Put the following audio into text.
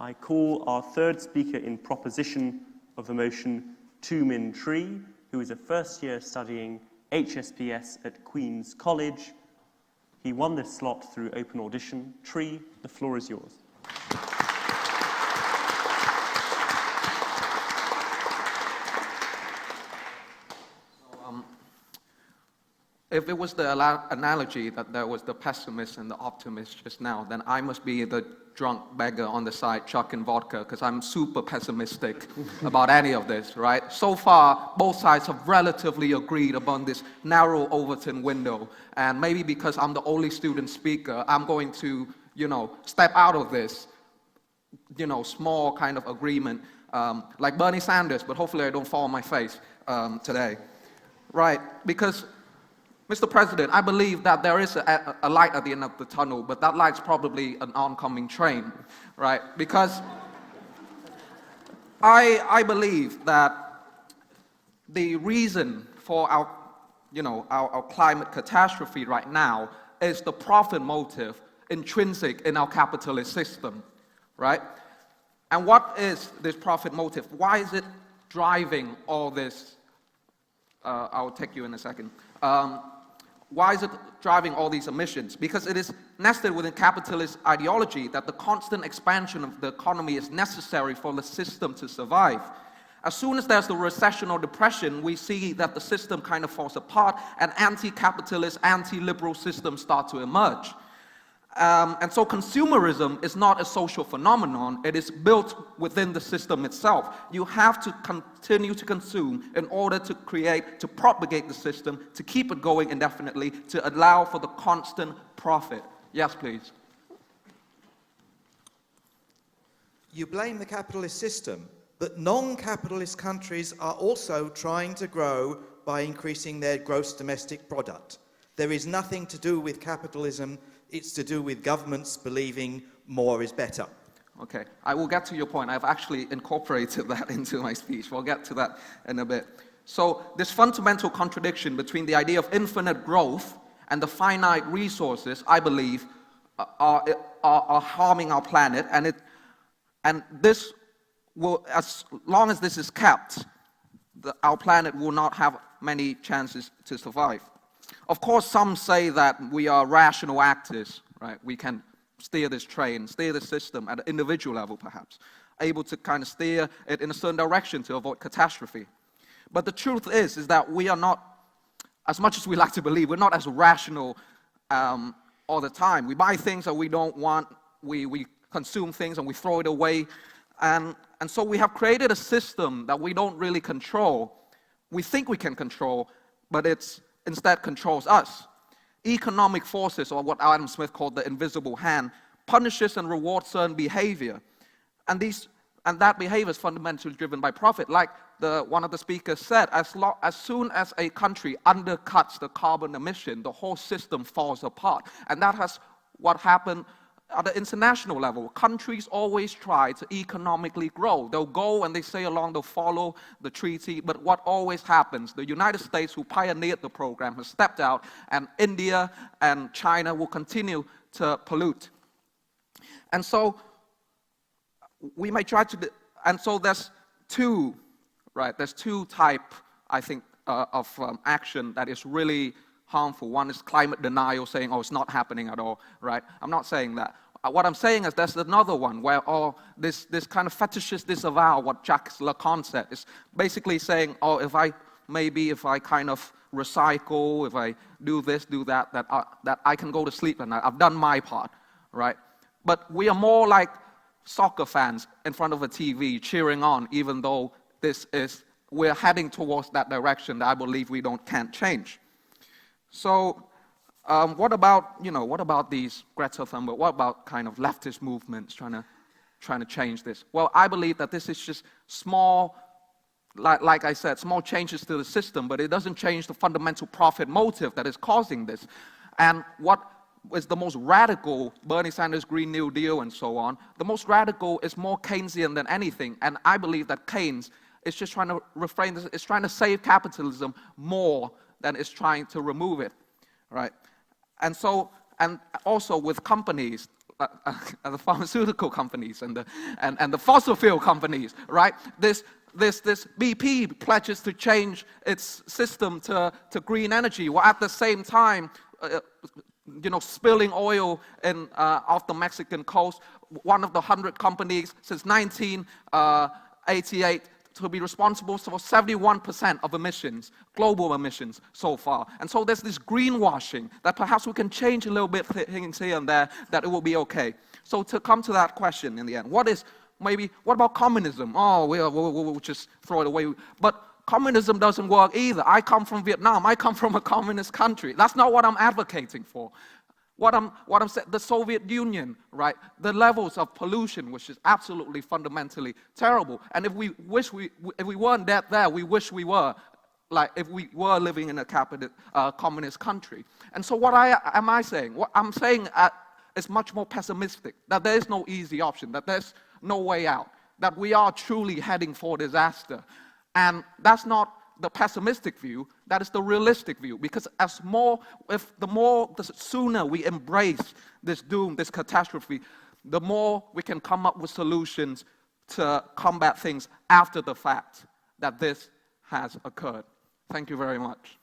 I call our third speaker in proposition of the motion to Minh Tri, who is a first year studying HSPS at Queen's College. He won this slot through open audition. Tri, the floor is yours. If it was the analogy that there was the pessimist and the optimist just now, then I must be the drunk beggar on the side chucking vodka, because I'm super pessimistic about any of this, right? So far, both sides have relatively agreed upon this narrow Overton window, and maybe because I'm the only student speaker, I'm going to, step out of this, small kind of agreement, like Bernie Sanders, but hopefully I don't fall on my face today, right? Because Mr. President, I believe that there is a light at the end of the tunnel, but that light's probably an oncoming train, right? Because I believe that the reason for our climate catastrophe right now is the profit motive intrinsic in our capitalist system, right? And what is this profit motive? Why is it driving all this? I'll take you in a second. Why is it driving all these emissions? Because it is nested within capitalist ideology that the constant expansion of the economy is necessary for the system to survive. As soon as there's the recession or depression, we see that the system kind of falls apart and anti-capitalist, anti-liberal systems start to emerge. And so consumerism is not a social phenomenon, it is built within the system itself. You have to continue to consume in order to propagate the system, to keep it going indefinitely, to allow for the constant profit. Yes, please. You blame the capitalist system, but non-capitalist countries are also trying to grow by increasing their gross domestic product. There is nothing to do with capitalism. It's to do with governments believing more is better. Okay, I will get to your point. I've actually incorporated that into my speech. We'll get to that in a bit. So this fundamental contradiction between the idea of infinite growth and the finite resources, I believe, are harming our planet. And this will, as long as this is kept, our planet will not have many chances to survive. Of course, some say that we are rational actors, right? We can steer this train, steer the system at an individual level, perhaps, able to kind of steer it in a certain direction to avoid catastrophe. But the truth is that we are not, as much as we like to believe, we're not as rational all the time. We buy things that we don't want, we consume things and we throw it away, and so we have created a system that we don't really control. We think we can control, but it's instead controls us. Economic forces, or what Adam Smith called the invisible hand, punishes and rewards certain behavior. And that behavior is fundamentally driven by profit. Like one of the speakers said, as soon as a country undercuts the carbon emission, the whole system falls apart. And that has what happened at the international level. Countries always try to economically grow. They'll go and they say they'll follow the treaty, but what always happens, the United States, who pioneered the program, has stepped out, and India and China will continue to pollute. And so we may try to, and so there's two types, I think, of action that is really harmful. One is climate denial, saying, it's not happening at all, right? I'm not saying that. What I'm saying is there's another one where this kind of fetishist disavow, what Jacques Lacan said, is basically saying, if I kind of recycle, if I do this, do that, that I can go to sleep at night. I've done my part, right? But we are more like soccer fans in front of a TV cheering on, even though we're heading towards that direction that I believe we can't change. So what about these Greta Thunberg? What about kind of leftist movements trying to change this? Well, I believe that this is just small, like I said, small changes to the system, but it doesn't change the fundamental profit motive that is causing this. And what is the most radical, Bernie Sanders, Green New Deal, and so on, the most radical is more Keynesian than anything. And I believe that Keynes is just trying to refrain this, it's trying to save capitalism more than it's trying to remove it, right? And so, and also with companies the pharmaceutical companies and the fossil fuel companies, right? This BP pledges to change its system to green energy, while at the same time, spilling oil off the Mexican coast. One of the 100 companies since 1988 to be responsible for 71% of emissions, global emissions so far. And so there's this greenwashing that perhaps we can change a little bit things here and there, that it will be okay. So to come to that question in the end, what about communism? Oh, we'll just throw it away. But communism doesn't work either. I come from Vietnam. I come from a communist country. That's not what I'm advocating for. What I'm saying, the Soviet Union, right? The levels of pollution, which is absolutely fundamentally terrible. And if we weren't there, we wish we were, like if we were living in a communist country. And so what am I saying? What I'm saying is much more pessimistic, that there is no easy option, that there's no way out, that we are truly heading for disaster. And that's not the pessimistic view, that is the realistic view, because the sooner we embrace this doom, this catastrophe, the more we can come up with solutions to combat things after the fact that this has occurred. Thank you very much.